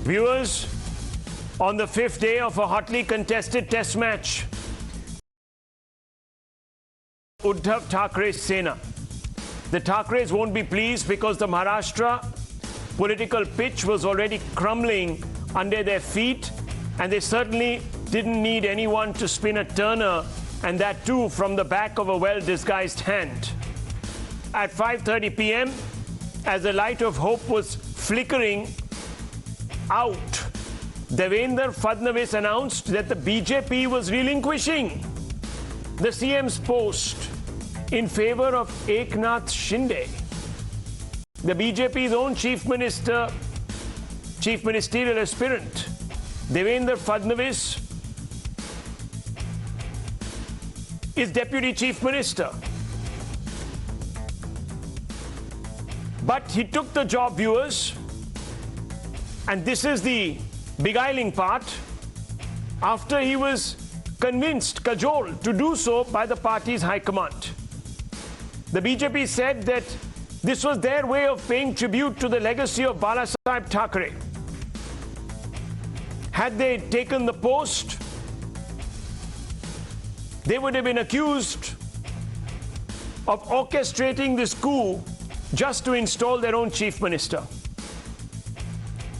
Viewers, on the 5th day of a hotly contested test match, Uddhav Thackeray's Sena. The Thackeray's won't be pleased because the Maharashtra political pitch was already crumbling under their feet, and they certainly didn't need anyone to spin a turner, and that too from the back of a well-disguised hand. At 5:30 p.m., as the light of hope was flickering out, Devendra Fadnavis announced that the BJP was relinquishing the CM's post in favor of Eknath Shinde. The BJP's own chief ministerial aspirant, Devendra Fadnavis, is deputy chief minister. But he took the job, viewers, and this is the beguiling part, after he was convinced, cajoled to do so by the party's high command. The BJP said that this was their way of paying tribute to the legacy of Balasaheb Thackeray. Had they taken the post, they would have been accused of orchestrating this coup just to install their own chief minister.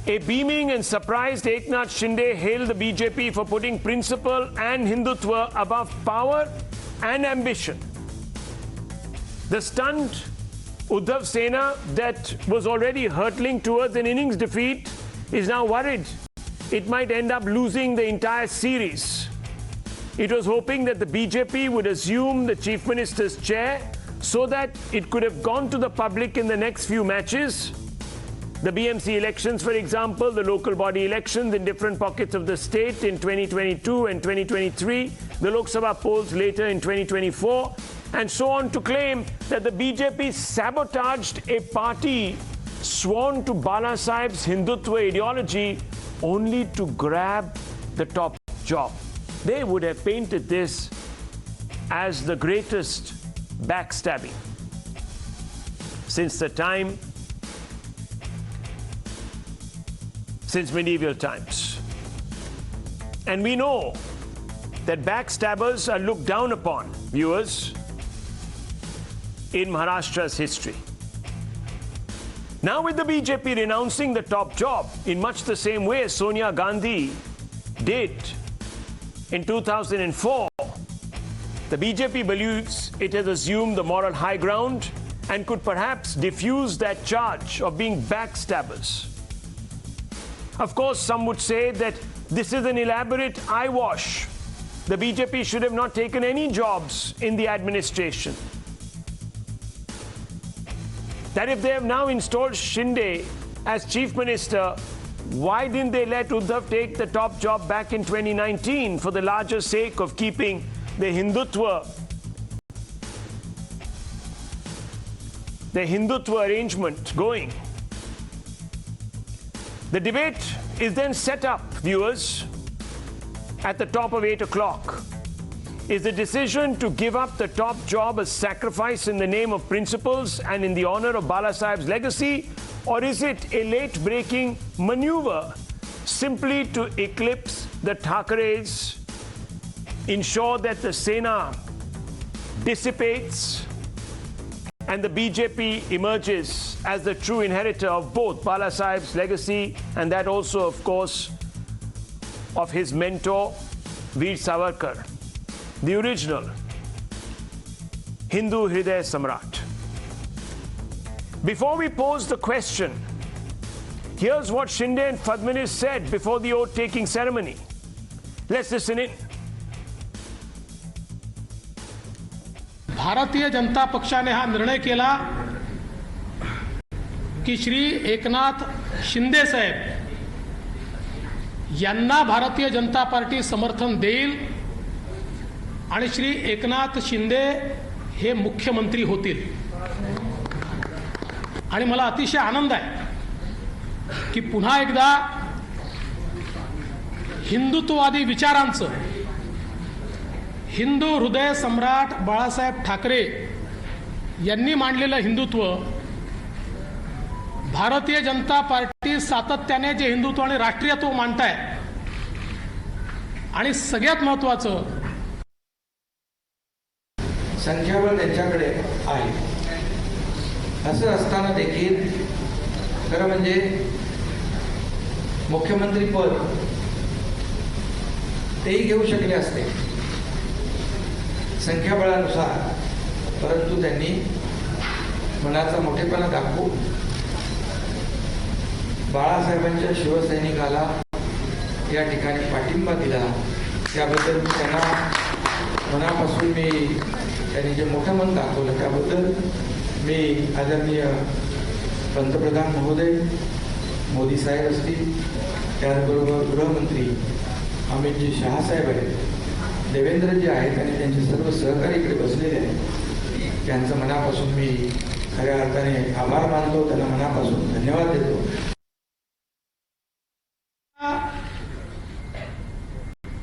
A beaming and surprised Eknath Shinde hailed the BJP for putting principle and Hindutva above power and ambition. The stunned Uddhav Sena, that was already hurtling towards an innings defeat, is now worried it might end up losing the entire series. It was hoping that the BJP would assume the chief minister's chair so that it could have gone to the public in the next few matches. The BMC elections, for example, the local body elections in different pockets of the state in 2022 and 2023, the Lok Sabha polls later in 2024, and so on, to claim that the BJP sabotaged a party sworn to Balasaheb's Hindutva ideology only to grab the top job. They would have painted this as the greatest backstabbing since medieval times. And we know that backstabbers are looked down upon, viewers, in Maharashtra's history. Now with the BJP renouncing the top job in much the same way Sonia Gandhi did in 2004, the BJP believes it has assumed the moral high ground and could perhaps diffuse that charge of being backstabbers. Of course, some would say that this is an elaborate eyewash. The BJP should have not taken any jobs in the administration. That if they have now installed Shinde as chief minister, why didn't they let Uddhav take the top job back in 2019 for the larger sake of keeping the Hindutva arrangement going? The debate is then set up, viewers, at the top of 8 o'clock. Is the decision to give up the top job a sacrifice in the name of principles and in the honor of Balasaheb's legacy, or is it a late-breaking maneuver simply to eclipse the Thackeray's, ensure that the Sena dissipates and the BJP emerges as the true inheritor of both Balasaheb's legacy and that also, of course, of his mentor, Veer Sarkar, the original Hindu Hriday Samrat? Before we pose the question, here's what Shinde and Fadnavis said before the oath-taking ceremony. Let's listen in. Bharatiya Janata पक्षाने हा निर्णय केला की श्री एकनाथ शिंदे साहेब यांना Bharatiya Janata party समर्थन देईल आणि श्री एकनाथ शिंदे हे मुख्यमंत्री होतील. आणि मला अतिशय आनंद आहे की पुन्हा एकदा हिंदुत्ववादी विचारांचं, हिंदू हृदय सम्राट बाळासाहेब ठाकरे यांनी मांडलेलं हिंदुत्व भारतीय जनता पार्टी सातत्याने जे हिंदुत्व आणि राष्ट्रीयत्व मांडताय आणि सगळ्यात महत्त्वाचं संख्याबळ त्यांच्याकडे आहे. असं असताना देखील खरं म्हणजे मुख्यमंत्री पद तेही घेऊ शकले असते संख्याबळानुसार, परंतु त्यांनी मनाचा मोठेपणा दाखवून बाळासाहेबांच्या शिवसैनिकाला या ठिकाणी पाठिंबा दिला. त्याबद्दल त्यांना मनापासून मी त्यांनी जे मोठं मन दाखवलं त्याबद्दल मी आदरणीय पंतप्रधान महोदय मोदी साहेब असतील, त्याचबरोबर गृहमंत्री अमितजी शहासाहेब आहेत, देवेंद्रजी आहेत आणि त्यांचे सर्व सहकारी इकडे बसलेले आहेत, त्यांचं मनापासून मी खऱ्या अर्थाने आभार मानतो, त्यांना मनापासून धन्यवाद देतो.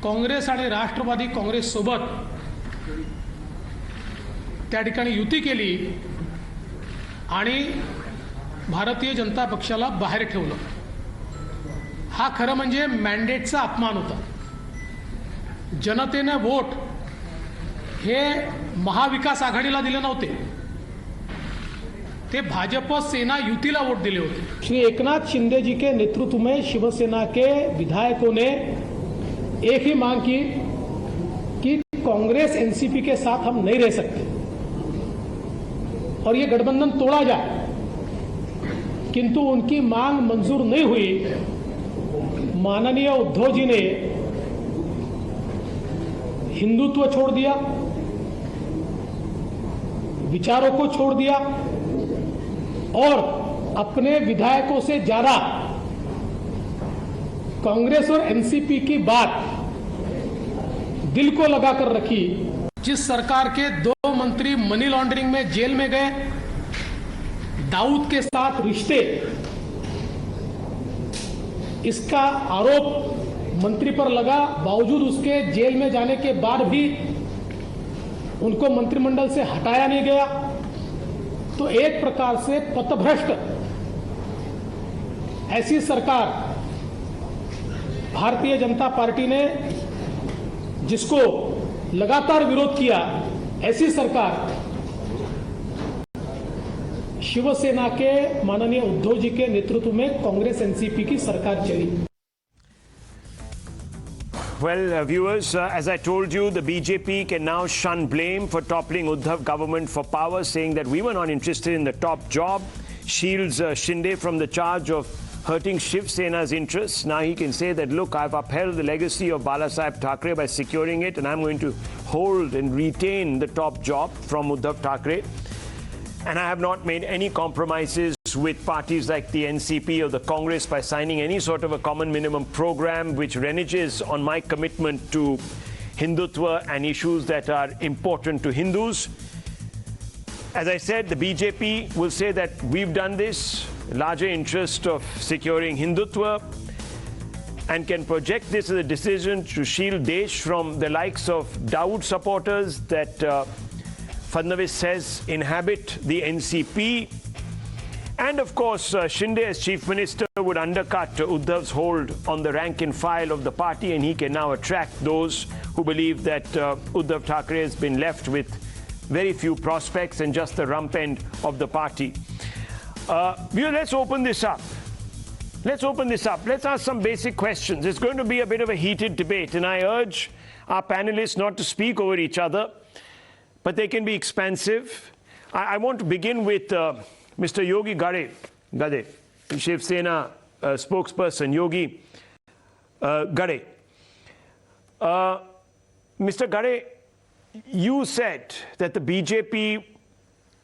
काँग्रेस आणि राष्ट्रवादी काँग्रेस सोबत त्या ठिकाणी युती केली आणि भारतीय जनता पक्षाला बाहेर ठेवलं. हा खरं म्हणजे मॅन्डेटचा अपमान होता. जनतेने वोट हे महाविकास आघाडीला दिले नव्हते, ते भाजप सेना युतीला वोट दिले होते. श्री एकनाथ शिंदे जी के नेतृत्व में शिवसेना के विधायकों ने एक ही मांग की कि कांग्रेस एनसीपी के साथ हम नहीं रह सकते और ये गठबंधन तोड़ा जाए, किंतु उनकी मांग मंजूर नहीं हुई. माननीय उद्धव जी ने हिंदुत्व छोड़ दिया, विचारों को छोड़ दिया और अपने विधायकों से ज्यादा कांग्रेस और एनसीपी की बात दिल को लगाकर रखी. जिस सरकार के 2 मंत्री मनी लॉन्ड्रिंग में जेल में गए, दाऊद के साथ रिश्ते, इसका आरोप मंत्री पर लगा, बावजूद उसके जेल में जाने के बाद भी उनको मंत्रिमंडल से हटाया नहीं गया. तो एक प्रकार से पथभ्रष्ट ऐसी सरकार भारतीय जनता पार्टी ने, जिसको लगातार विरोध किया, ऐसी सरकार शिवसेना के माननीय उद्धव जी के नेतृत्व में कांग्रेस एनसीपी की सरकार चली. Well, viewers, as I told you, the BJP can now shun blame for toppling Uddhav government for power, saying that we were not interested in the top job. Shields Shinde from the charge of hurting Shiv Sena's interests. Now he can say that, look, I've upheld the legacy of Balasaheb Thackeray by securing it, and I'm going to hold and retain the top job from Uddhav Thackeray. And I have not made any compromises with parties like the NCP or the Congress by signing any sort of a common minimum program which reneges on my commitment to Hindutva and issues that are important to Hindus. As I said, the BJP will say that we've done this, larger interest of securing Hindutva, and can project this as a decision to shield Desh from the likes of Dawood supporters that Fadnavis says inhabit the NCP. And of course, Shinde as Chief Minister would undercut Uddhav's hold on the rank and file of the party, and he can now attract those who believe that Uddhav Thackeray has been left with very few prospects and just the rump end of the party. Let's open this up. Let's open this up. Let's ask some basic questions. It's going to be a bit of a heated debate, and I urge our panelists not to speak over each other, but they can be expansive. I want to begin with Mr. Yogi Gade, Shiv Sena spokesperson, Yogi Gade. Mr. Gade, you said that the BJP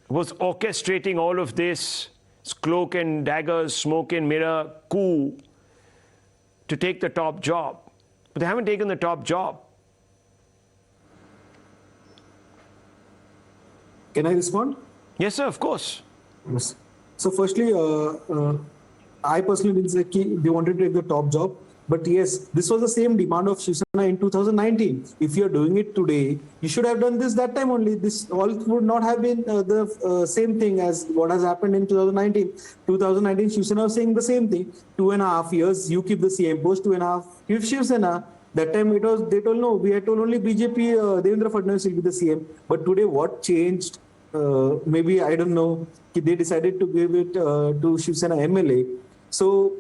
was orchestrating all of this cloak and daggers, smoke and mirror coup to take the top job. But they haven't taken the top job. Can I respond? Yes, sir, of course. Yes. So firstly, I personally didn't say they wanted to take the top job. But yes, this was the same demand of Shiv Sena in 2019. If you are doing it today, you should have done this that time only. This all would not have been the same thing as what has happened in 2019. 2019, Shiv Sena was saying the same thing. 2.5 years, you keep the CM post. 2.5, give Shiv Sena. That time it was, they told no, we had told only BJP, Devendra Fadnavis will be the CM. But today what changed? Maybe, I don't know, they decided to give it to Shiv Sena MLA. So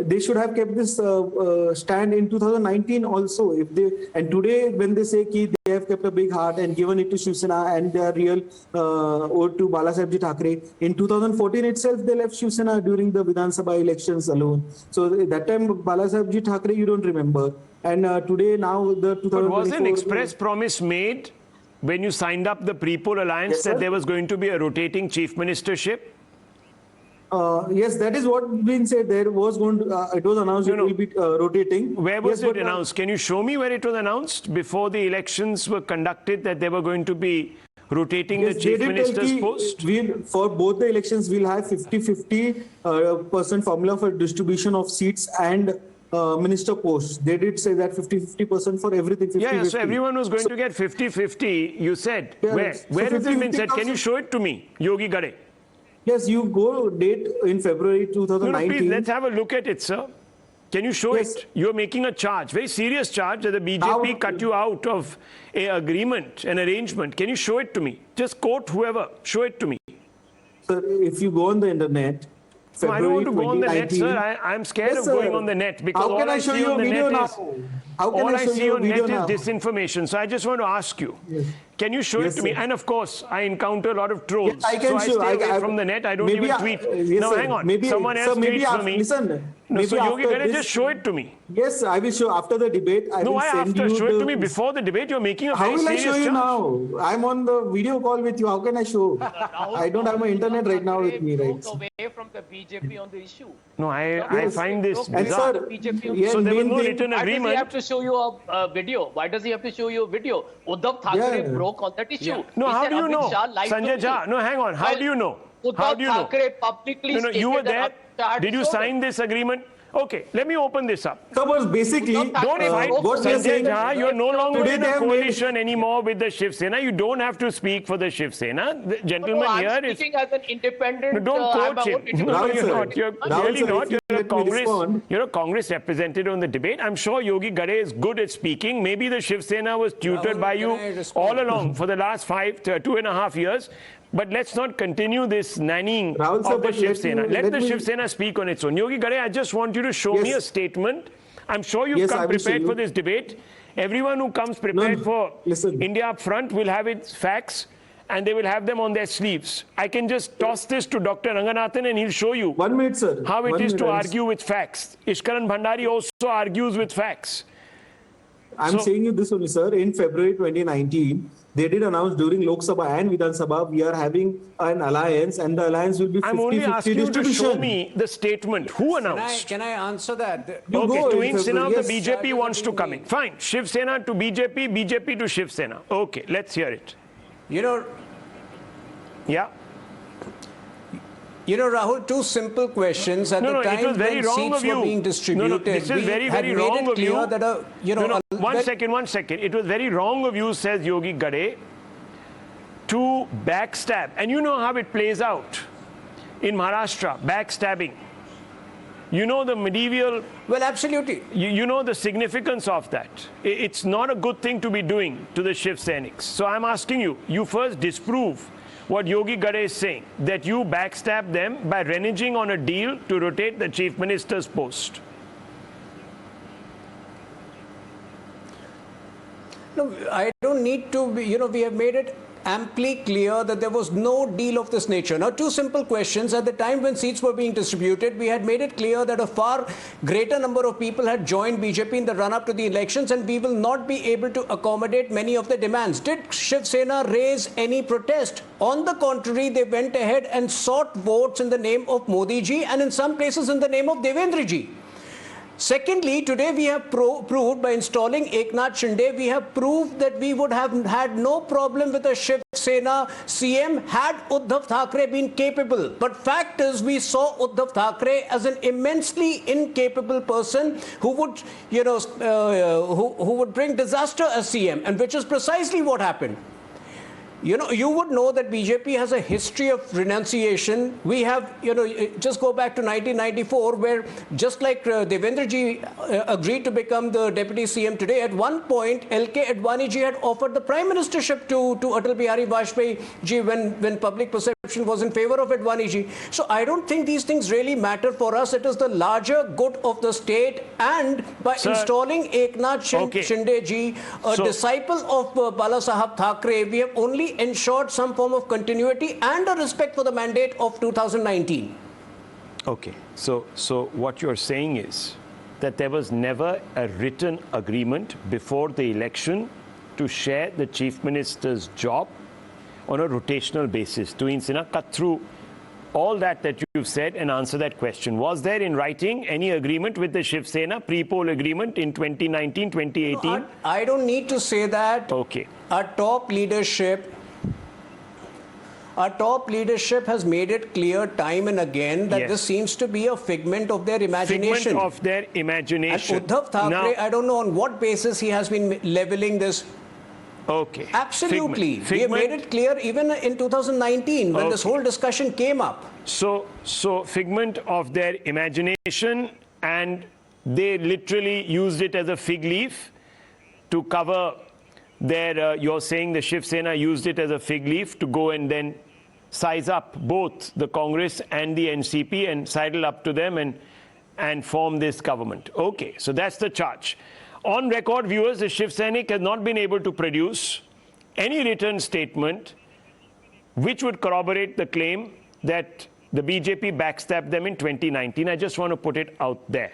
they should have kept this stand in 2019 also. If they, and today when they say ki they have kept a big heart and given it to Shiv Sena and they are real ode to Balasaheb Thackeray, in 2014 itself they left Shiv Sena during the Vidhan Sabha elections alone. So that time Balasaheb Thackeray you don't remember. And today now the 2024... But was an express promise made when you signed up the pre-poll alliance, yes, that there was going to be a rotating chief ministership? Yes, that is what been said. There was going to, it was announced it will be rotating. Where was it announced? Can you show me where it was announced before the elections were conducted that they were going to be rotating the chief minister's post? For both the elections, we'll have 50-50% formula for distribution of seats and minister posts. They did say that 50-50% for everything. 50, yeah, so everyone was going to get 50-50, you said. Yeah, where? So where has it been said? Can you show it to me, Yogi Gade? Yes, you go date in February 2019. No, please, let's have a look at it, sir. Can you show it? You're making a charge, very serious charge, that the BJP cut you out of an agreement, an arrangement. Can you show it to me? Just quote whoever. Show it to me. Sir, if you go on the internet, no, I don't want to go on the net, sir. I'm scared of going on the net because how can I show you a video now? All I see on net is disinformation. So I just want to ask you, can you show it to me? And of course, I encounter a lot of trolls. Yes, I can so I stay away from the net. I don't even tweet. No, hang on. Someone else tweets for me. Listen. No, so Yogi, can you just show it to me? Yes, I will show after the debate. Why after? Show it to me before the debate. You're making a very serious charge. How will I show you now? I'm on the video call with you. How can I show? I don't have my internet right now with me, right? Away from the BJP on the issue. No, I find this bizarre. Sir, so there was no written agreement. Why does he have to show you a video? Why does he have to show you a video? Uddhav Thackeray broke on that issue. Yeah. No, how do you know? Sanjay Jha, no, hang on. How do you know? How do you know? Publicly you were there. Did you sign this agreement? Okay, let me open this up. So basically, don't fight. Sanjay Jha, you're no longer in a coalition anymore with the Shiv Sena. You don't have to speak for the Shiv Sena. The gentleman here I'm speaking as an independent. No, don't coach him. No, you're not. You're really not. You're a Congress representative on the debate. I'm sure Yogi Gade is good at speaking. Maybe the Shiv Sena was tutored by you all along for the last 2.5 years. But let's not continue this nannying of the Shiv Sena. Let the Shiv Sena speak on its own. Yogi Gade, I just want you to show me a statement. I'm sure you've come prepared for this debate. Everyone who comes prepared for India Upfront will have its facts and they will have them on their sleeves. I can just toss this to Dr. Ranganathan and he'll show you 1 minute, sir. How it is to argue with facts. Ishkaran Bhandari also argues with facts. I'm saying you this only, sir. In February 2019, they did announce during Lok Sabha and Vidhan Sabha, we are having an alliance and the alliance will be 50-50 distribution. I'm only asking you to show me the statement. Who announced? Can I answer that? Okay, Tuhin Sinha of the BJP wants to come in. Fine. Shiv Sena to BJP, BJP to Shiv Sena. Okay, let's hear it. Rahul, two simple questions. At the time when seats were being distributed, this is very, very wrong of you. One second. It was very wrong of you, says Yogi Gade, to backstab. And you know how it plays out in Maharashtra, backstabbing. You know the medieval... Well, absolutely. You know the significance of that. It's not a good thing to be doing to the Shiv Senics. So I'm asking you, you first disprove what Yogi Gade is saying, that you backstab them by reneging on a deal to rotate the chief minister's post. No, I don't need to, we have made it amply clear that there was no deal of this nature. Now, two simple questions. At the time when seats were being distributed, we had made it clear that a far greater number of people had joined BJP in the run-up to the elections and we will not be able to accommodate many of the demands. Did Shiv Sena raise any protest? On the contrary, they went ahead and sought votes in the name of Modi ji and in some places in the name of Devendra ji. Secondly, today we have proved by installing Eknath Shinde, we have proved that we would have had no problem with a Shiv Sena CM had Uddhav Thackeray been capable. But fact is, we saw Uddhav Thackeray as an immensely incapable person who would, who would bring disaster as CM, and which is precisely what happened. You would know that BJP has a history of renunciation. We have, just go back to 1994, where just like Devendra ji agreed to become the deputy CM today, at one point, LK Advani ji had offered the prime ministership to Atal Bihari Vajpayee ji when public perception was in favor of Advani ji. So I don't think these things really matter for us. It is the larger good of the state, and by installing Eknath Shinde ji, a disciple of Bala Sahab Thackeray, we have only ensured some form of continuity and a respect for the mandate of 2019. Okay, so what you're saying is that there was never a written agreement before the election to share the chief minister's job on a rotational basis. Tuhin Sinha, cut through all that you've said and answer that question. Was there in writing any agreement with the Shiv Sena, pre-poll agreement in 2019, 2018? No, I don't need to say that. Okay. Our top leadership has made it clear time and again that this seems to be a figment of their imagination. Figment of their imagination. And Uddhav Thackeray, I don't know on what basis he has been leveling this. Okay. Absolutely. We have made it clear even in 2019 when this whole discussion came up. So figment of their imagination, and they literally used it as a fig leaf to cover their, you're saying the Shiv Sena used it as a fig leaf to go and then size up both the Congress and the NCP and sidle up to them and form this government. Okay, so that's the charge. On record, viewers, the Shiv Sainik has not been able to produce any written statement which would corroborate the claim that the BJP backstabbed them in 2019. I just want to put it out there.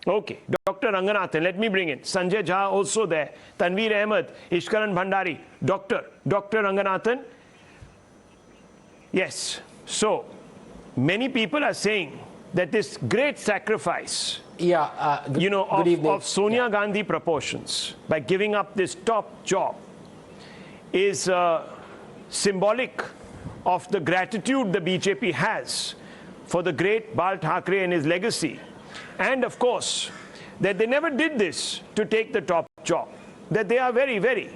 Okay, Dr. Ranganathan, let me bring in. Sanjay Jha also there. Tanveer Ahmed, Ishkaran Bhandari. Dr. Ranganathan. Yes, so many people are saying that this great sacrifice, of Sonia Gandhi proportions by giving up this top job is symbolic of the gratitude the BJP has for the great Bal Thackeray and his legacy. And of course, that they never did this to take the top job. That they are very, very,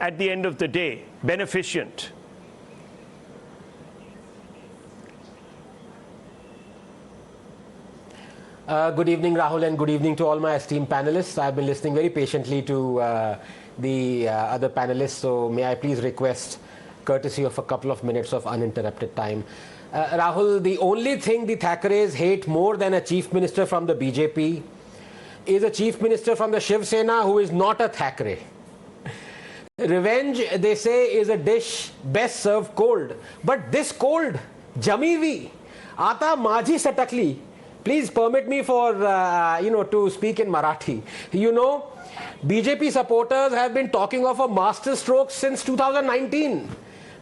at the end of the day, beneficent. Good evening, Rahul, and good evening to all my esteemed panelists. I've been listening very patiently to the other panelists, so may I please request courtesy of a couple of minutes of uninterrupted time. Rahul, the only thing the Thackerays hate more than a chief minister from the BJP is a chief minister from the Shiv Sena who is not a Thackeray. Revenge, they say, is a dish best served cold. But this cold, jami vi, aata maji satakli. Please permit me for, to speak in Marathi. BJP supporters have been talking of a masterstroke since 2019.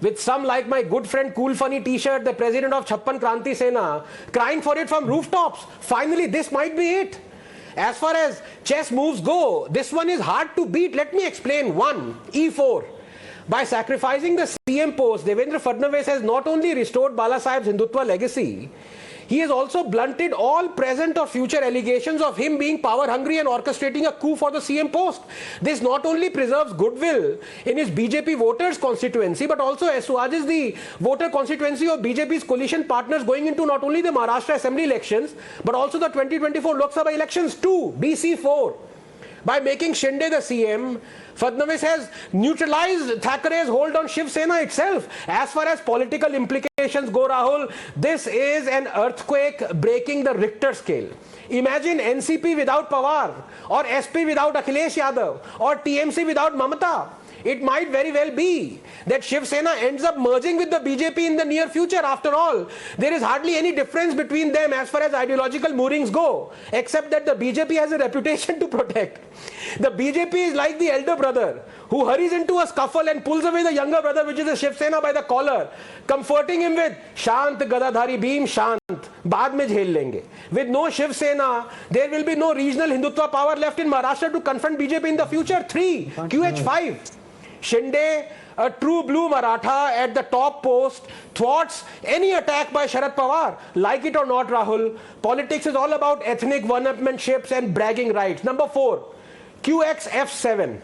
With some, like my good friend Cool Funny T-shirt, the president of Chhappan Kranti Sena, crying for it from rooftops. Finally, this might be it. As far as chess moves go, this one is hard to beat. Let me explain. 1, E4. By sacrificing the CM post, Devendra Fadnavis has not only restored Bala Saheb's Hindutva legacy, he has also blunted all present or future allegations of him being power hungry and orchestrating a coup for the CM post. This not only preserves goodwill in his BJP voters constituency, but also assuages the voter constituency of BJP's coalition partners going into not only the Maharashtra assembly elections, but also the 2024 Lok Sabha elections too, BC4. By making Shinde the CM, Fadnavis has neutralized Thackeray's hold on Shiv Sena itself. As far as political implications go, Rahul, this is an earthquake breaking the Richter scale. Imagine NCP without Pawar, or SP without Akhilesh Yadav, or TMC without Mamata. It might very well be that Shiv Sena ends up merging with the BJP in the near future. After all, there is hardly any difference between them as far as ideological moorings go, except that the BJP has a reputation to protect. The BJP is like the elder brother who hurries into a scuffle and pulls away the younger brother, which is the Shiv Sena, by the collar, comforting him with Shant Gadadhari Bhim Shant. बाद में झेल लेंगे. With no Shiv Sena, there will be no regional Hindutva power left in Maharashtra to confront BJP in the future. 3. QH5. Shinde, a true blue Maratha at the top post, thwarts any attack by Sharad Pawar. Like it or not, Rahul, politics is all about ethnic one-upmanships and bragging rights. Number 4, QXF7.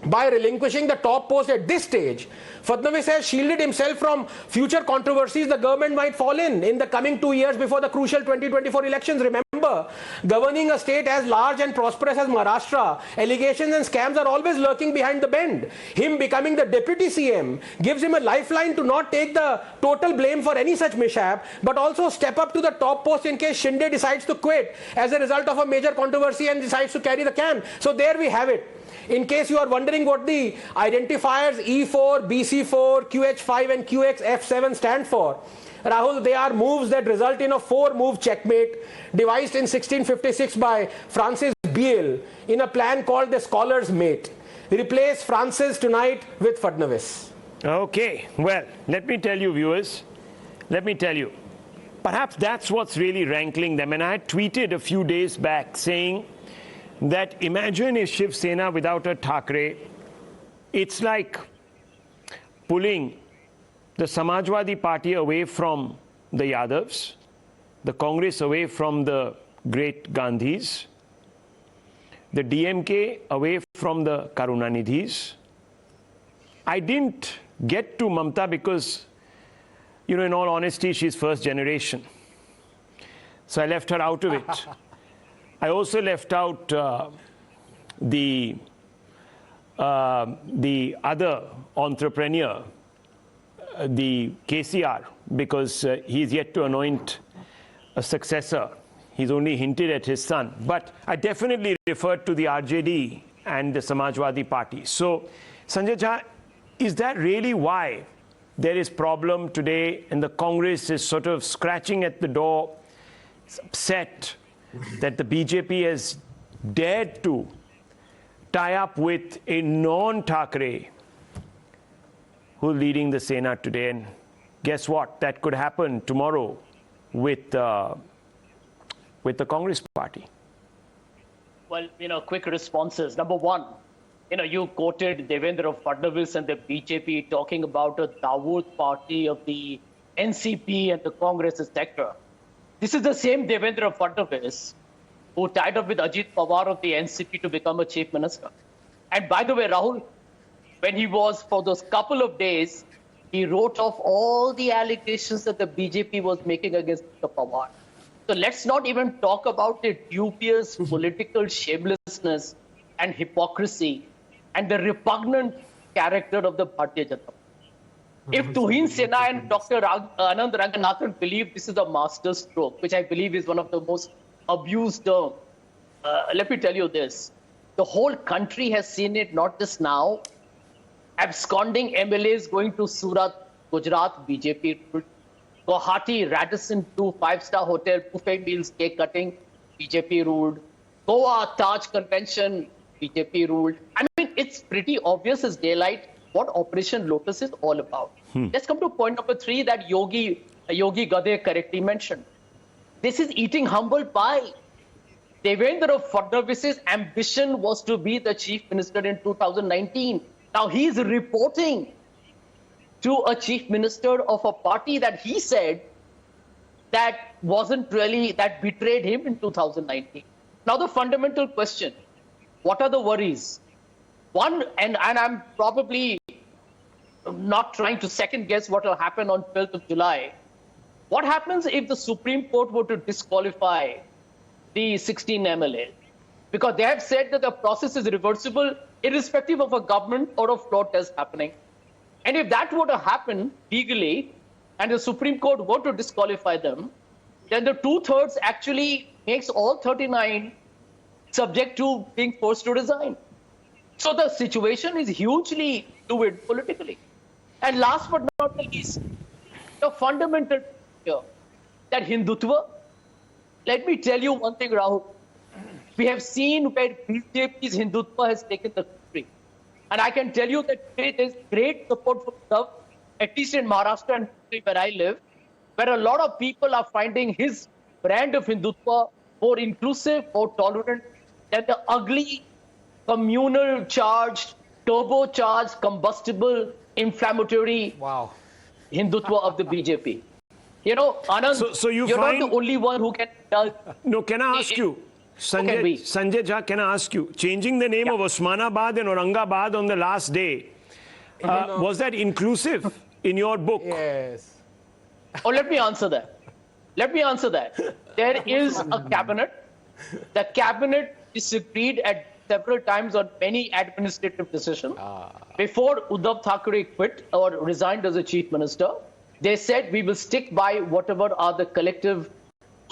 By relinquishing the top post at this stage, Fadnavis has shielded himself from future controversies the government might fall in the coming 2 years before the crucial 2024 elections. Remember, governing a state as large and prosperous as Maharashtra, allegations and scams are always lurking behind the bend. Him becoming the deputy CM gives him a lifeline to not take the total blame for any such mishap, but also step up to the top post in case Shinde decides to quit as a result of a major controversy and decides to carry the can. So there we have it. In case you are wondering what the identifiers E4, BC4, QH5 and QXF7 stand for, Rahul, they are moves that result in a 4-move checkmate devised in 1656 by Francis Biel in a plan called the Scholar's Mate. Replace Francis tonight with Fadnavis. Okay, well, let me tell you, viewers, let me tell you, perhaps that's what's really rankling them. And I had tweeted a few days back saying that imagine if Shiv Sena without a Thackeray, it's like pulling the Samajwadi Party away from the Yadavs, the Congress away from the great Gandhis, the DMK away from the Karunanidhis. I didn't get to Mamata because, you know, in all honesty, she's first generation. So I left her out of it. I also left out the other entrepreneur, the KCR, because he's yet to anoint a successor. He's only hinted at his son. But I definitely referred to the RJD and the Samajwadi Party. So, Sanjay Jha, is that really why there is problem today and the Congress is sort of scratching at the door, it's upset that the BJP has dared to tie up with a non-Thackeray who's leading the Sena today? And guess what? That could happen tomorrow with the Congress party. Well, quick responses. Number one, you quoted Devendra Fadnavis and the BJP talking about a Dawood party of the NCP and the Congress, etc. This is the same Devendra Fadnavis who tied up with Ajit Pawar of the NCP to become a chief minister. And by the way, Rahul, when he was, for those couple of days, he wrote off all the allegations that the BJP was making against the Pawar. So let's not even talk about the dubious political shamelessness and hypocrisy and the repugnant character of the Bharatiya Janata Party. If Tuhin Sinha and Dr. Anand Ranganathan believe this is a masterstroke, which I believe is one of the most abused terms, let me tell you this. The whole country has seen it, not just now. Absconding MLAs going to Surat, Gujarat, BJP ruled. Guwahati, Radisson 2 5-star hotel, buffet meals, cake cutting, BJP ruled. Goa, Taj Convention, BJP ruled. I mean, it's pretty obvious as daylight what Operation Lotus is all about. Let's come to point number 3 that Yogi Gade correctly mentioned. This is eating humble pie. Devendra Fadnavis' ambition was to be the chief minister in 2019. Now he's reporting to a chief minister of a party that he said that wasn't really, that betrayed him in 2019. Now the fundamental question, what are the worries? One, and I'm probably not trying to second guess what will happen on 12th of July. What happens if the Supreme Court were to disqualify the 16 MLAs? Because they have said that the process is reversible irrespective of a government or a floor test happening. And if that were to happen legally and the Supreme Court were to disqualify them, then the 2/3 actually makes all 39 subject to being forced to resign. So the situation is hugely fluid politically. And last but not least, the fundamental here that Hindutva, let me tell you one thing, Rahul. We have seen where BJP's Hindutva has taken the country. And I can tell you that there is great support for Yadav, at least in Maharashtra and where I live. where a lot of people are finding his brand of Hindutva more inclusive, more tolerant than the ugly, communal charged, turbocharged, combustible, inflammatory Hindutva of the BJP. You know, Anand, so you you're find... not the only one who can tell. No, can I ask you, Sanjay Jha, can I ask you, changing the name of Osmanabad and Aurangabad on the last day, was that inclusive in your book? Yes. Oh, let me answer that. Let me answer that. There is a cabinet. The cabinet disagreed at several times on many administrative decisions. Before Uddhav Thackeray quit or resigned as a chief minister, they said we will stick by whatever are the collective,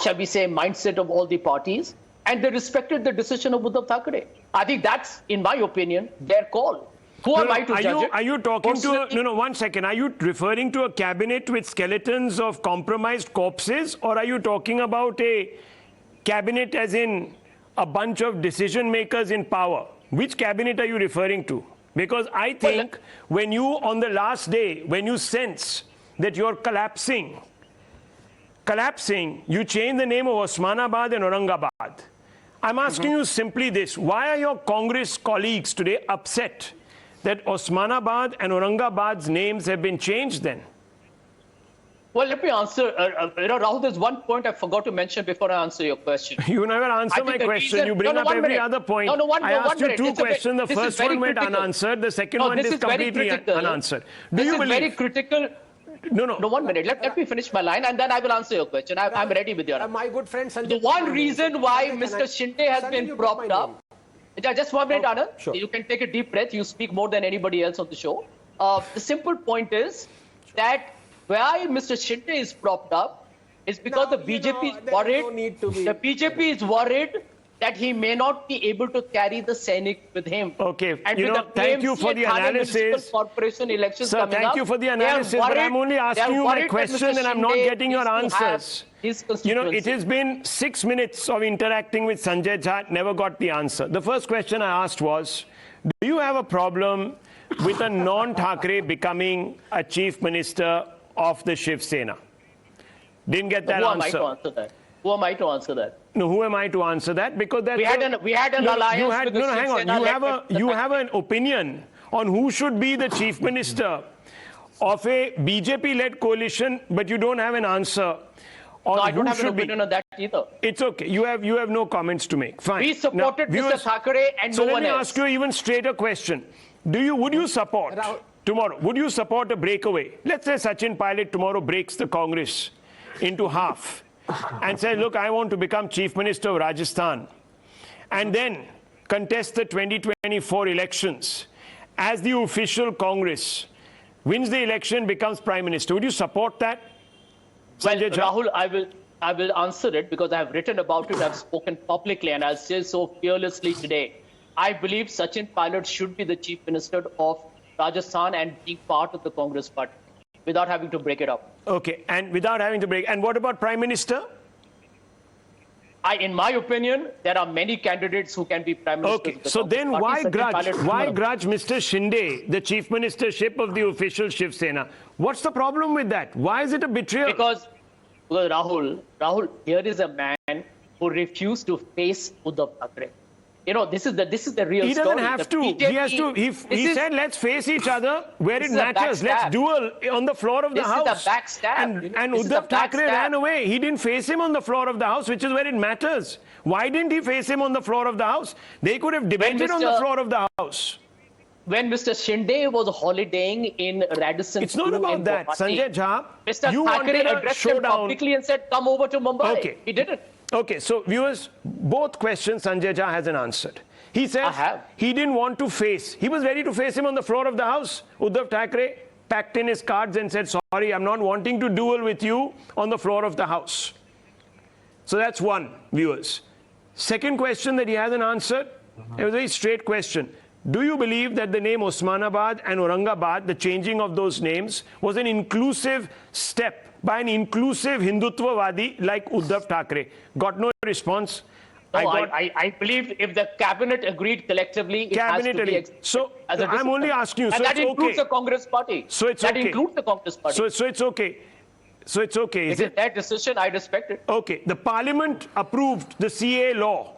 shall we say, mindset of all the parties. And they respected the decision of Uddhav Thackeray. I think that's, in my opinion, their call. Who am I to judge it? Are you talking to no, 1 second. Are you referring to a cabinet with skeletons of compromised corpses, or are you talking about a cabinet as in a bunch of decision makers in power? Which cabinet are you referring to? Because I think when you, on the last day, when you sense that you're collapsing, you change the name of Osmanabad and Aurangabad. I'm asking you simply this. Why are your Congress colleagues today upset that Osmanabad and Aurangabad's names have been changed then? Well, let me answer. Rahul, there's one point I forgot to mention before I answer your question. You never answer my question. You bring up every other point. I asked you two questions. The first one went unanswered. The second one is completely unanswered. Do you believe? Very critical. No, 1 minute. Let me finish my line and then I will answer your question. I'm ready with your answer. My good friend Sanjay. The one reason why Mr. Shinde has been propped up. Just 1 minute, Anand. Sure. You can take a deep breath. You speak more than anybody else on the show. The simple point is that why Mr. Shinde is propped up is because the BJP is worried. The BJP is worried that he may not be able to carry the Sainik with him. Okay, and thank you for the analysis. Corporation elections Sir, thank you for the analysis, but I'm only asking you my question and I'm not getting your answers. You know, it has been 6 minutes of interacting with Sanjay Jha, never got the answer. The first question I asked was, do you have a problem with a non-Thackeray becoming a chief minister of the Shiv Sena? Didn't get that answer. Who am I to answer that? No, who am I to answer that? Because that we had an alliance with the hang on. You have an opinion on who should be the chief minister of a BJP-led coalition, but you don't have an answer on no, I don't who have an should be. opinion on that either. It's okay. You have no comments to make. Fine. We supported now, Mr. Thackeray and no one else. So let me ask you an even straighter question. Would you support tomorrow? Would you support a breakaway? Let's say Sachin Pilot tomorrow breaks the Congress into half and says, look, I want to become Chief Minister of Rajasthan, and then contest the 2024 elections as the official Congress, wins the election, becomes Prime Minister. Would you support that? Well, Rahul, I will answer it because I have written about it, I've spoken publicly, and I'll say so fearlessly today. I believe Sachin Pilot should be the Chief Minister of Rajasthan and being part of the Congress party, without having to break it up. Okay, and without having to break. And what about Prime Minister? In my opinion, there are many candidates who can be Prime Minister. Okay, so then why grudge Mr. Shinde the Chief Ministership of the official Shiv Sena? What's the problem with that? Why is it a betrayal? Because Rahul, here is a man who refused to face Uddhav Thackeray. You know, this is the real story. He doesn't have to. He has to. He said, let's face each other where it matters. Let's duel on the floor of the house. This is a backstab. And Uddhav Thackeray ran away. He didn't face him on the floor of the house, which is where it matters. Why didn't he face him on the floor of the house? They could have debated on the floor of the house. When Mr. Shinde was holidaying in Radisson, it's not about that, Sanjay Jha. Mr. Thackeray addressed him publicly and said, "Come over to Mumbai." Okay. He didn't. Okay, so viewers, both questions Sanjay Jha hasn't answered. He said he didn't want to face. He was ready to face him on the floor of the house. Uddhav Thackeray packed in his cards and said, sorry, I'm not wanting to duel with you on the floor of the house. So that's one, viewers. Second question that he hasn't answered, it was a very straight question. Do you believe that the name Osmanabad and Aurangabad, the changing of those names, was an inclusive step by an inclusive Hindutvawadi like Uddhav Thackeray? Got no response. No, I believe if the cabinet agreed collectively, it has to be so I'm only asking you. And so that includes the Congress party. So it's okay. That includes the Congress party. So it's okay. So it's okay, is It is it? their decision, I respect it. Okay, the parliament approved the CA law.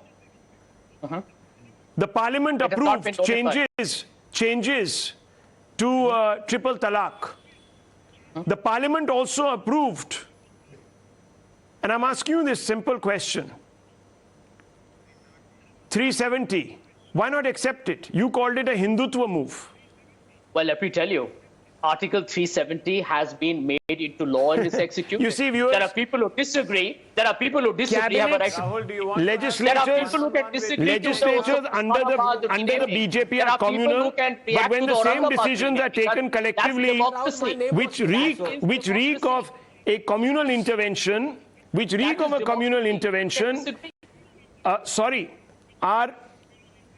The parliament It has not approved been notified. changes to triple talaq. The parliament also approved, and I'm asking you this simple question, 370. Why not accept it? You called it a Hindutva move. Well, let me tell you, Article 370 has been made into law and is executed. You see, viewers, there are people who disagree. There are people who disagree. Have a right to- Rahul, do you want There are people who can disagree. legislatures under the BJP There are people who communal, can but react when to the same Aurangabad decisions are renaming. taken That's collectively, democracy. which reek of a communal intervention, are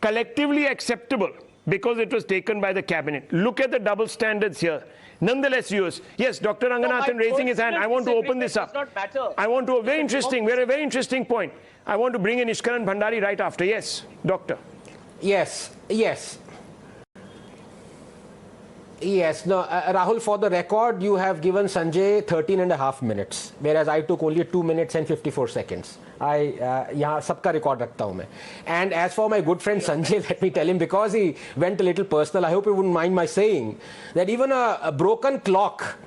collectively acceptable because it was taken by the cabinet. Look at the double standards here. Nonetheless, viewers, yes, Dr. Ranganathan raising his hand. I want to open this up. I want to, we're a very interesting point. I want to bring in Ishkaran Bhandari right after. Yes, doctor. Yes. No, Rahul, for the record, you have given Sanjay 13.5 minutes, whereas I took only 2 minutes and 54 seconds. यहाँ सबका record रखता हूँ मैं. And as for my good friend Sanjay, let me tell him, because he went a little personal, I hope you wouldn't mind my saying that even a broken clock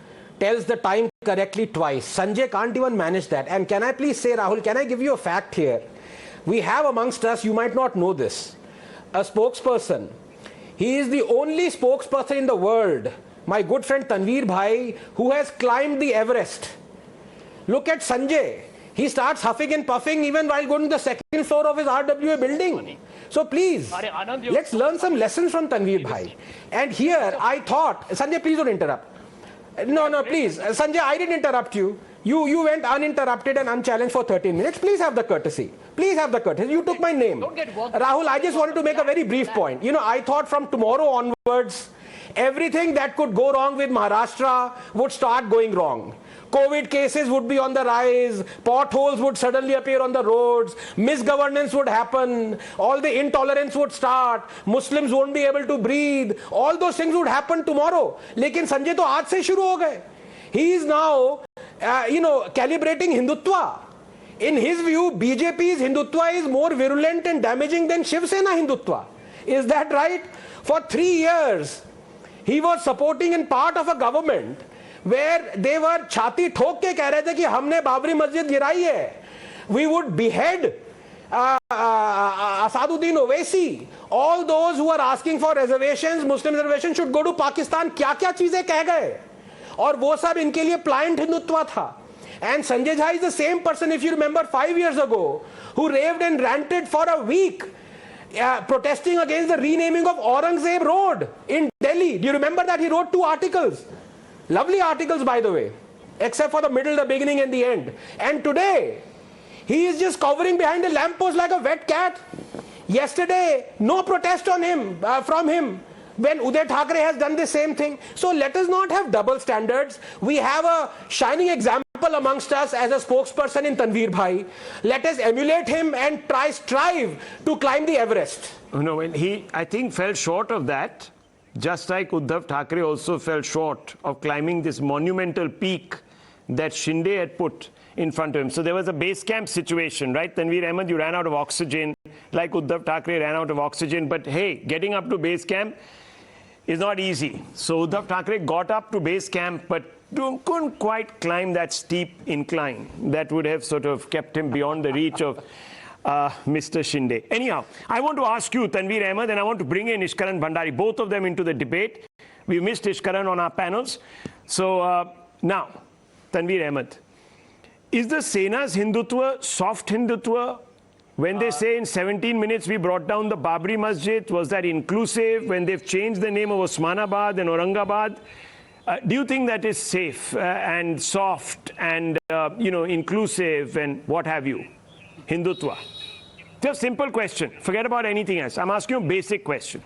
tells the time correctly twice. Sanjay can't even manage that. And can I please say, Rahul, can I give you a fact here? We have amongst us, you might not know this, a spokesperson. He is the only spokesperson in the world, my good friend Tanveer Bhai, who has climbed the Everest. Look at Sanjay. He starts huffing and puffing even while going to the second floor of his RWA building. So please, let's learn some lessons from Tanveer Bhai. And here I thought, Sanjay, please don't interrupt. No, please. Sanjay, I didn't interrupt you. You went uninterrupted and unchallenged for 13 minutes. Please have the courtesy. You took my name. Rahul, I just wanted to make a very brief point. You know, I thought from tomorrow onwards, everything that could go wrong with Maharashtra would start going wrong. COVID cases would be on the rise, potholes would suddenly appear on the roads, misgovernance would happen, all the intolerance would start, Muslims won't be able to breathe, all those things would happen tomorrow. Lekin Sanjay to aaj se shuru ho gaye. He is now, calibrating Hindutva. In his view, BJP's Hindutva is more virulent and damaging than Shiv Sena Hindutva. Is that right? For 3 years, he was supporting in part of a government where they were छाती ठोक के कह रहे थे कि हमने बाबरी मस्जिद गिराई है. We would behead Asaduddin Owaisi. All those who are asking for reservations, Muslim reservations, should go to Pakistan. क्या-क्या चीजें कह गए. और वो सब इनके लिए pliant हिंदुत्व था. And Sanjay Jha is the same person, if you remember, 5 years ago, who raved and ranted for a week, protesting against the renaming of Aurangzeb Road in Delhi. Do you remember that? He wrote 2 articles. Lovely articles, by the way, except for the middle, the beginning, and the end. And today, he is just covering behind a lamppost like a wet cat. Yesterday, no protest on him, from him, when Uday Thackeray has done the same thing. So let us not have double standards. We have a shining example amongst us as a spokesperson in Tanveer Bhai. Let us emulate him and strive to climb the Everest. No, he, I think, fell short of that. Just like Uddhav Thackeray also fell short of climbing this monumental peak that Shinde had put in front of him. So there was a base camp situation, right? Tanveer Ahmed, you ran out of oxygen, like Uddhav Thackeray ran out of oxygen. But hey, getting up to base camp is not easy. So Uddhav Thackeray got up to base camp, but couldn't quite climb that steep incline. That would have sort of kept him beyond the reach of Mr. Shinde. Anyhow, I want to ask you, Tanveer Ahmed, and I want to bring in Ishkaran Bhandari, both of them into the debate. We missed Ishkaran on our panels. So now, Tanveer Ahmed, is the Sena's Hindutva soft Hindutva? When they say in 17 minutes we brought down the Babri Masjid, was that inclusive? When they've changed the name of Osmanabad and Aurangabad, do you think that is safe and soft and inclusive and what have you? Hindutva. Just simple question. Forget about anything else. I'm asking you a basic question.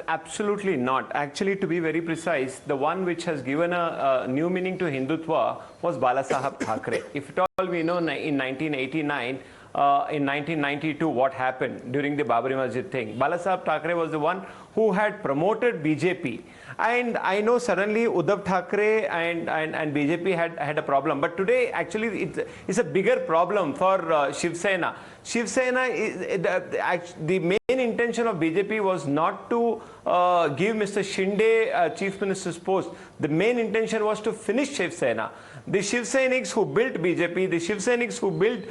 Absolutely not. Actually, to be very precise, the one which has given a new meaning to Hindutva was Balasaheb Thackeray. If at all we know, in 1989, in 1992, what happened during the Babri Masjid thing. Balasaheb Thackeray was the one who had promoted BJP. And I know suddenly Uddhav Thackeray and BJP had a problem. But today, actually, it's a bigger problem for Shiv Sena. Shiv Sena, the main intention of BJP was not to give Mr. Shinde Chief Minister's post. The main intention was to finish Shiv Sena. The Shiv Senics who built BJP, the Shiv Senics who built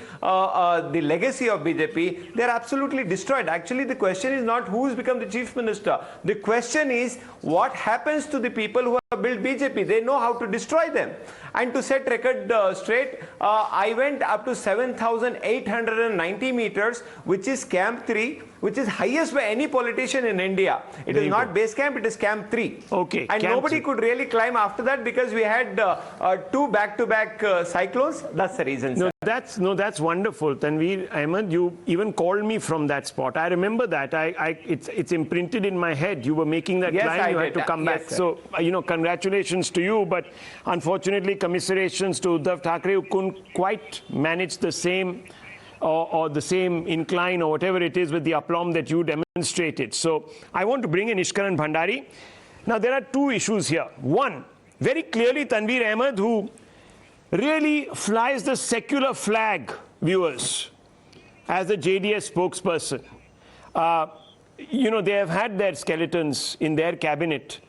the legacy of BJP, they are absolutely destroyed. Actually, the question is not who's become the Chief Minister. The question is what happens to the people who have built BJP. They know how to destroy them. And to set record straight, I went up to 7,890 meters, which is Camp 3, which is highest by any politician in India. It is not base camp, it is Camp 3. Okay. And Camp nobody 3. could really climb after that because we had two back-to-back cyclones. That's the reason, sir. That's wonderful. Tanveer Ahmed, you even called me from that spot. I remember that. It's imprinted in my head. You were making that climb, you had to come back. Sir. So, congratulations to you. But unfortunately, commiserations to Uddhav Thackeray, who couldn't quite manage the same or the same incline or whatever it is with the aplomb that you demonstrated. So I want to bring in Ishkaran Bhandari. Now, there are two issues here. One, very clearly Tanveer Ahmed, who really flies the secular flag, viewers, as the JDS spokesperson. They have had their skeletons in their cabinet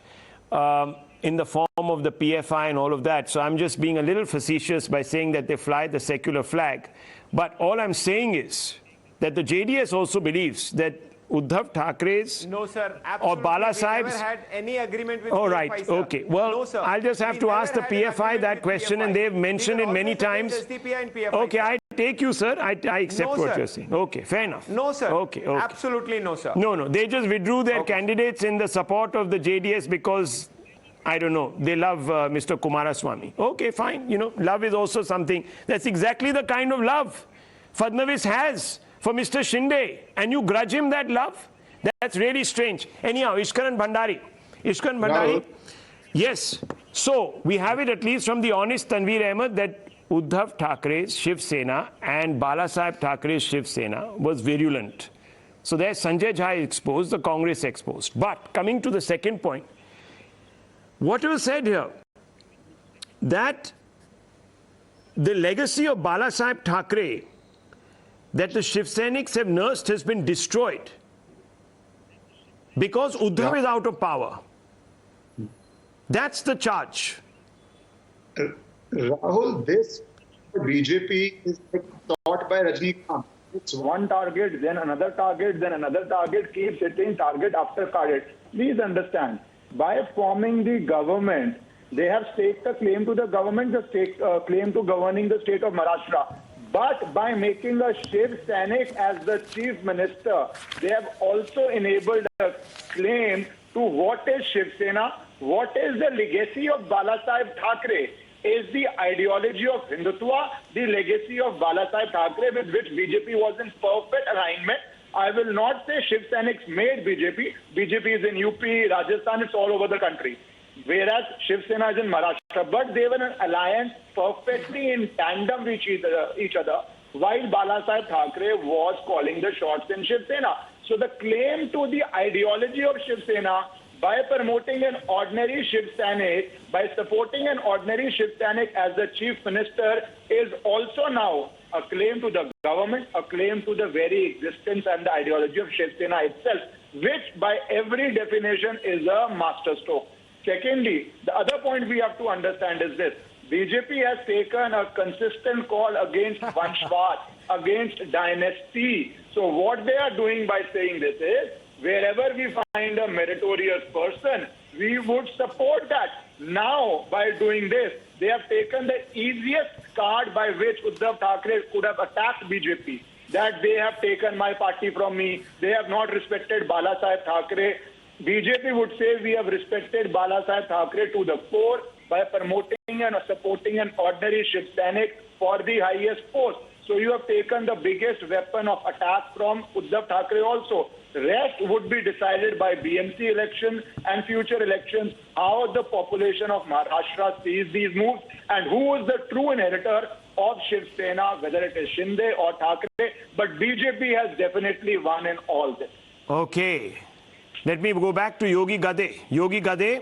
in the form of the PFI and all of that. So I'm just being a little facetious by saying that they fly the secular flag. But all I'm saying is that the JDS also believes that Uddhav Thackeray's no, sir, or Bala we Sahib's... never had any agreement with Oh, PFI, right, sir. okay. Well, no, sir. I'll just have to ask the PFI that question, and they've mentioned it many times. Okay, I take you, sir. I accept what you're saying. Okay, fair enough. No, sir. Okay. Absolutely no, sir. No, they just withdrew their candidates in the support of the JDS because, I don't know, they love Mr. Kumaraswamy. Okay, fine. Love is also something. That's exactly the kind of love Fadnavis has for Mr. Shinde, and you grudge him that love? That's really strange. Anyhow, Ishkaran Bhandari. Yes. So, we have it at least from the honest Tanveer Ahmed that Uddhav Thackeray's Shiv Sena and Bala Sahib Thackeray's Shiv Sena was virulent. So, there's Sanjay Jha exposed, the Congress exposed. But, coming to the second point, what was said here, that the legacy of Bala Sahib Thackeray that the Shiv Senics have nursed has been destroyed because Uddhav is out of power. That's the charge. Rahul, this BJP is like taught by Rajnikant. It's one target, then another target, then another target, keeps hitting target after target. Please understand, by forming the government, they have staked a claim to the government, the claim to governing the state of Maharashtra. But by making a Shiv Sainik as the chief minister, they have also enabled a claim to what is Shiv Sena, what is the legacy of Bala Sahib Thackeray. Is the ideology of Hindutva the legacy of Bala Sahib Thackeray, with which BJP was in perfect alignment? I will not say Shiv Sainiks made BJP. BJP is in UP, Rajasthan, it's all over the country. Whereas Shiv Sena is in Maharashtra. But they were an alliance perfectly in tandem with each other, while Bala Sahib Thackeray was calling the shots in Shiv Sena. So the claim to the ideology of Shiv Sena, by promoting an ordinary Shiv Sainik, by supporting an ordinary Shiv Sainik as the chief minister, is also now a claim to the government, a claim to the very existence and the ideology of Shiv Sena itself, which by every definition is a masterstroke. Secondly, the other point we have to understand is this. BJP has taken a consistent call against Vanshvad, against dynasty. So what they are doing by saying this is, wherever we find a meritorious person, we would support that. Now, by doing this, they have taken the easiest card by which Uddhav Thackeray could have attacked BJP. That they have taken my party from me, they have not respected Bala Sahib Thackeray. BJP would say we have respected Bala Sahib Thackeray to the core by promoting and supporting an ordinary Shiv Sainik for the highest post. So you have taken the biggest weapon of attack from Uddhav Thackeray also. Rest would be decided by BMC election and future elections, how the population of Maharashtra sees these moves and who is the true inheritor of Shiv Sena, whether it is Shinde or Thackeray. But BJP has definitely won in all this. Okay. Let me go back to Yogi Gade. Yogi Gade,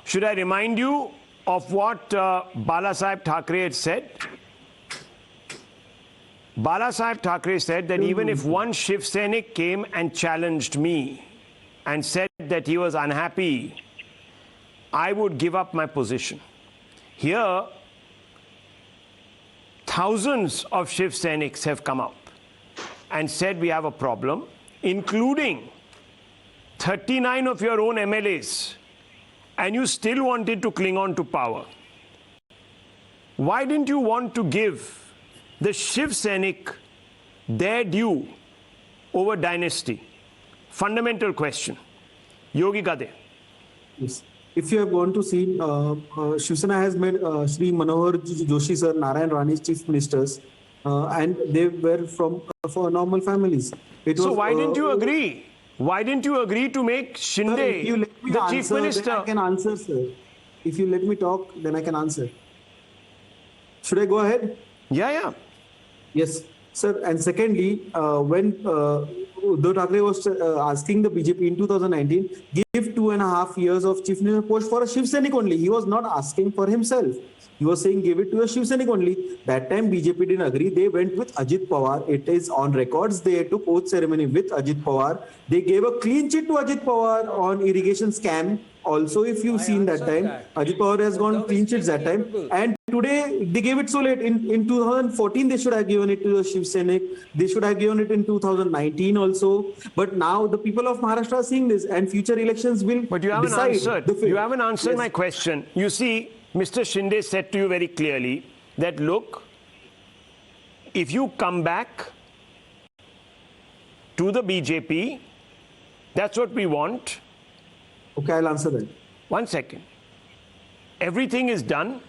should I remind you of what Balasaheb Thackeray had said? Balasaheb Thackeray said that even if one Shiv Sainik came and challenged me and said that he was unhappy, I would give up my position. Here, thousands of Shiv Sainiks have come up and said we have a problem, including 39 of your own MLAs, and you still wanted to cling on to power. Why didn't you want to give the Shiv Sainik their due over dynasty? Fundamental question. Yogi Gade. Yes. If you have gone to see, Shiv Sena has made Shri Manohar Joshi sir, Narayan Rani's chief ministers, and they were from normal families. So why didn't you agree? Why didn't you agree to make Shinde the chief minister? Then I can answer, sir. If you let me talk, then I can answer. Should I go ahead? Yeah. Yes, sir. And secondly, when Uddhav Thackeray was asking the BJP in 2019, give 2.5 years of chief minister post for a Shiv Sainik only. He was not asking for himself. He was saying give it to a Shiv Sainik only. That time BJP didn't agree. They went with Ajit Pawar. It is on records. They took oath ceremony with Ajit Pawar. They gave a clean chit to Ajit Pawar on irrigation scam. Also, if you've seen that time, Ajit Pawar has gone clean chits that time. And today, they gave it so late. In 2014, they should have given it to the Shiv Sainik. They should have given it in 2019 also. But now, the people of Maharashtra are seeing this, and future elections will decide. But you haven't answered. You haven't answered my question. You see, Mr. Shinde said to you very clearly that, look, if you come back to the BJP, that's what we want. Okay, I'll answer that. 1 second. Everything is done.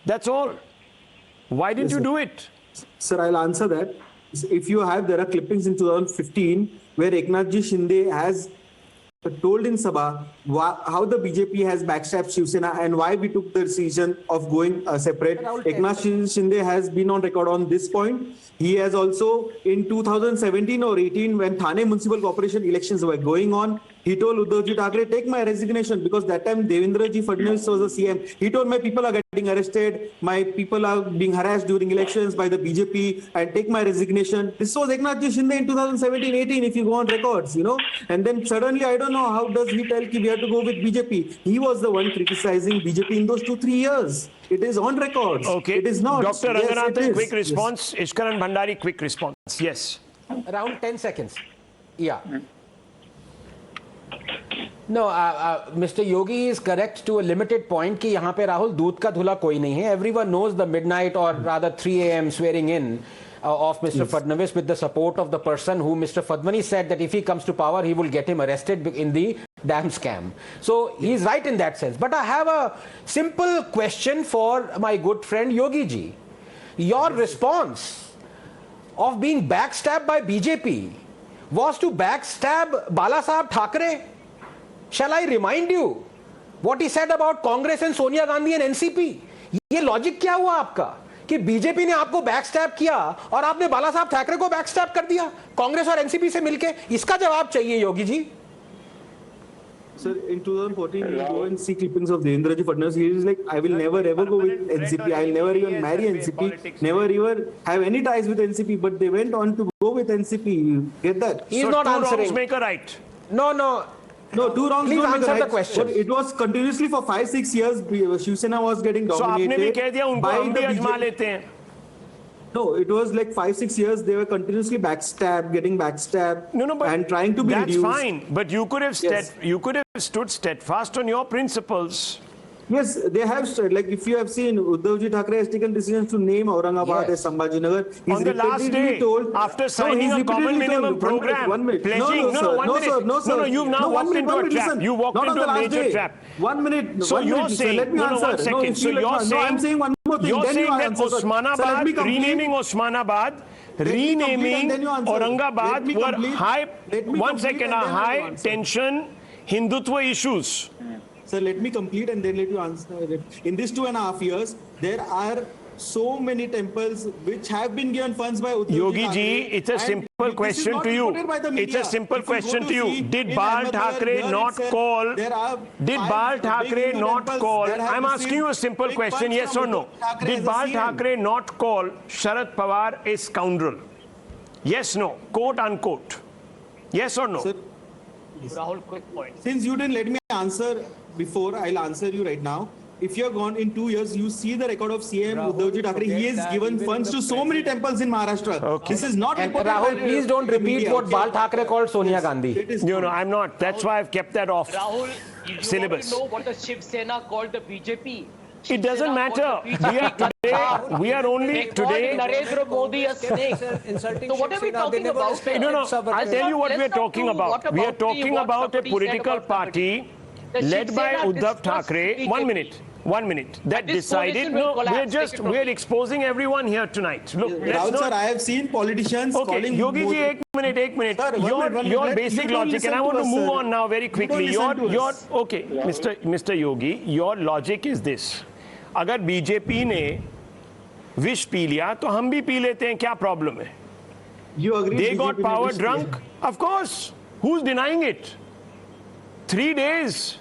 That's all. Why didn't you do it? Sir, I'll answer that. If you have, there are clippings in 2015 where Eknath Shinde has told in Sabha how the BJP has backstabbed Shiv Sena and why we took the decision of going separate. Eknath Shinde has been on record on this point. He has also, in 2017 or 18, when Thane Municipal Corporation elections were going on, he told Uddhavji Thackeray, take my resignation, because that time Devendra ji Fadnavis was the CM. He told, my people are getting arrested, my people are being harassed during elections by the BJP, and take my resignation. This was Eknath Shinde in 2017-18, if you go on records, you know. And then suddenly, I don't know, how does he tell we have to go with BJP? He was the one criticizing BJP in those 2-3 years. It is on records. Okay. It is not. Dr. Ranganathan, quick response. Yes. Ishkaran Bhandari, quick response. Yes. Around 10 seconds. Yeah. No, Mr. Yogi is correct to a limited point कि यहाँ पे राहुल दूध का धुला कोई नहीं है. Everyone knows the midnight or rather 3 a.m. swearing in of Mr. Fadnavis with the support of the person who Mr. Fadnavis said that if he comes to power, he will get him arrested in the damn scam. So he's right in that sense. But I have a simple question for my good friend Yogi ji. Your response of being backstabbed by BJP was to backstab Balasaheb Thackeray. Shall I remind you what he said about Congress and Sonia Gandhi and NCP? ये logic क्या हुआ आपका कि BJP ने आपको backstab किया और आपने बालासाहब ठाकरे को बैकस्टैब कर दिया कांग्रेस और एनसीपी से मिलके? इसका जवाब चाहिए Yogi ji. Sir, in 2014, you go and see clippings of Devendra ji Fadnavis. He is like, I will never ever go with NCP. I will never even marry NCP. Never ever have any ties with NCP. But they went on to go with NCP. You get that? He is so not two answering. Wrongs make a right. No, two wrongs Please don't answer make a right. the question. But it was continuously for 5-6 years. Shiv Sena was getting dominated. So आपने भी कह दिया उनको हम भी अजमा लेते हैं. No, it was like 5-6 years. They were continuously getting backstabbed, but and trying to be reduced. That's fine. But you could have stood steadfast on your principles. Yes, they have stood. Like if you have seen, Uddhavji Thackeray has taken decisions to name Aurangabad as Sambhajinagar. On the last day, after signing a common minimum program, pledging. No, you've now walked into a trap. You walked into a major trap. 1 minute. So you're saying, let me answer. 1 second. So you're saying, I'm saying one more thing. You're then saying you that answer. Osmanabad, renaming Osmanabad, renaming Aurangabad were high, 1 second, high tension Hindutva issues. Sir, let me complete and then let you answer. In these 2.5 years, there are so many temples which have been given funds by Uddhav Yogi Thackeray, ji, it's a and simple this is question not to you. reported by the It's media. a simple If you go question to see you. Did in Bal Ahmednagar, Thackeray here not itself, call? there are Did five Bal big Thackeray Hindu not temples call? that have I'm asking you a received simple big question, funds yes from or no? Uddhav Thackeray Did as a Bal CM? Thackeray not call Sharad Pawar a scoundrel? Yes, no, quote unquote. Yes or no? Sir, Rahul, quick point. since you didn't let me answer before, I'll answer you right now. If you're gone in 2 years, you see the record of CM Uddhavji Thackeray. He has given funds to so many temples in Maharashtra. Okay. This is not And reported Rahul, by please don't the repeat media. what Bal Thackeray called Sonia Gandhi. It is No, not. I'm not. That's why I've kept that off. Rahul, you Syllabus. want to know what the Shiv Sena called the BJP? It doesn't matter. We are only They called today. Narendra Modi a snake. Insulting So what Shiv are we Sena, they talking never about? respected No, no. Sabbath. I'll tell you what let's we are not talking do about. what We are about talking what about a somebody said political about somebody. party The led Shiv by Sena Uddhav distrusts Thackeray. BJP. 1 minute. 1 minute. That this decided. coalition will No, collapse. we're exposing everyone here tonight. Look, let's Rahul sir, not. I have seen politicians Okay, calling Yogi ji, Modi- 1 minute. Sir, one minute. Your Let- basic you don't logic, and I listen want to to us, move sir. on now very You quickly. don't listen to us. Okay, Mr. Yogi, your logic is this. अगर BJP ने विष P लिया तो हम भी P लेते हैं, क्या प्रॉब्लम है? You agree? They BJP got ने power विष drunk? पिया? Of course. Who's denying it? 3 days.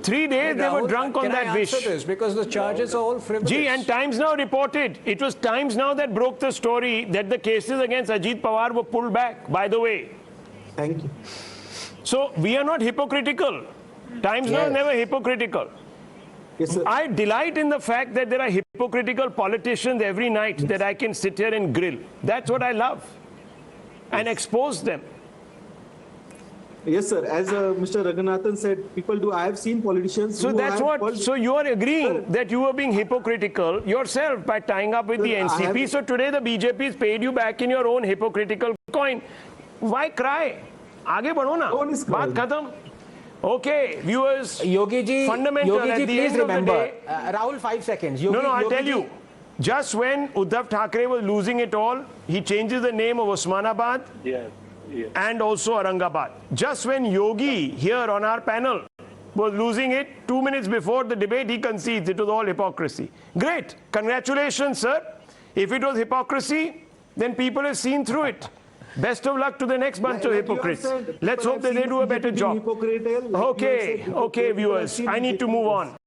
3 days they were Rahul, drunk on can that I wish. answer this? Because the charges are all frivolous. Gee, and Times Now reported. It was Times Now that broke the story that the cases against Ajit Pawar were pulled back, by the way. Thank you. So we are not hypocritical. Times Now is never hypocritical. Yes, sir. I delight in the fact that there are hypocritical politicians every night that I can sit here and grill. That's what I love. And expose them. Yes, sir. As Mr. Ranganathan said, people do. I have seen politicians. So who that's have what. called- So you are agreeing that you were being hypocritical yourself by tying up with the Sir, I NCP. have- So today the BJP has paid you back in your own hypocritical coin. Why cry? आगे बढ़ो ना. No one is बात crying. खत्म. Okay, viewers. Yogi ji, Fundamental. Yogi At ji, the please end of the remember. day- Rahul, 5 seconds. Yogi, No, I'll Yogi tell ji- you. Just when Uddhav Thackeray was losing it all, he changes the name of Osmanabad and also Aurangabad. Just when Yogi here on our panel was losing it, 2 minutes before the debate, he concedes it was all hypocrisy. Great. Congratulations, sir. If it was hypocrisy, then people have seen through it. Best of luck to the next bunch of Like you have hypocrites. said, Let's people hope that have they seen do a better BJP job. hypocritical. Like you have Okay, said, okay, people have viewers. seen I need to BJP move on.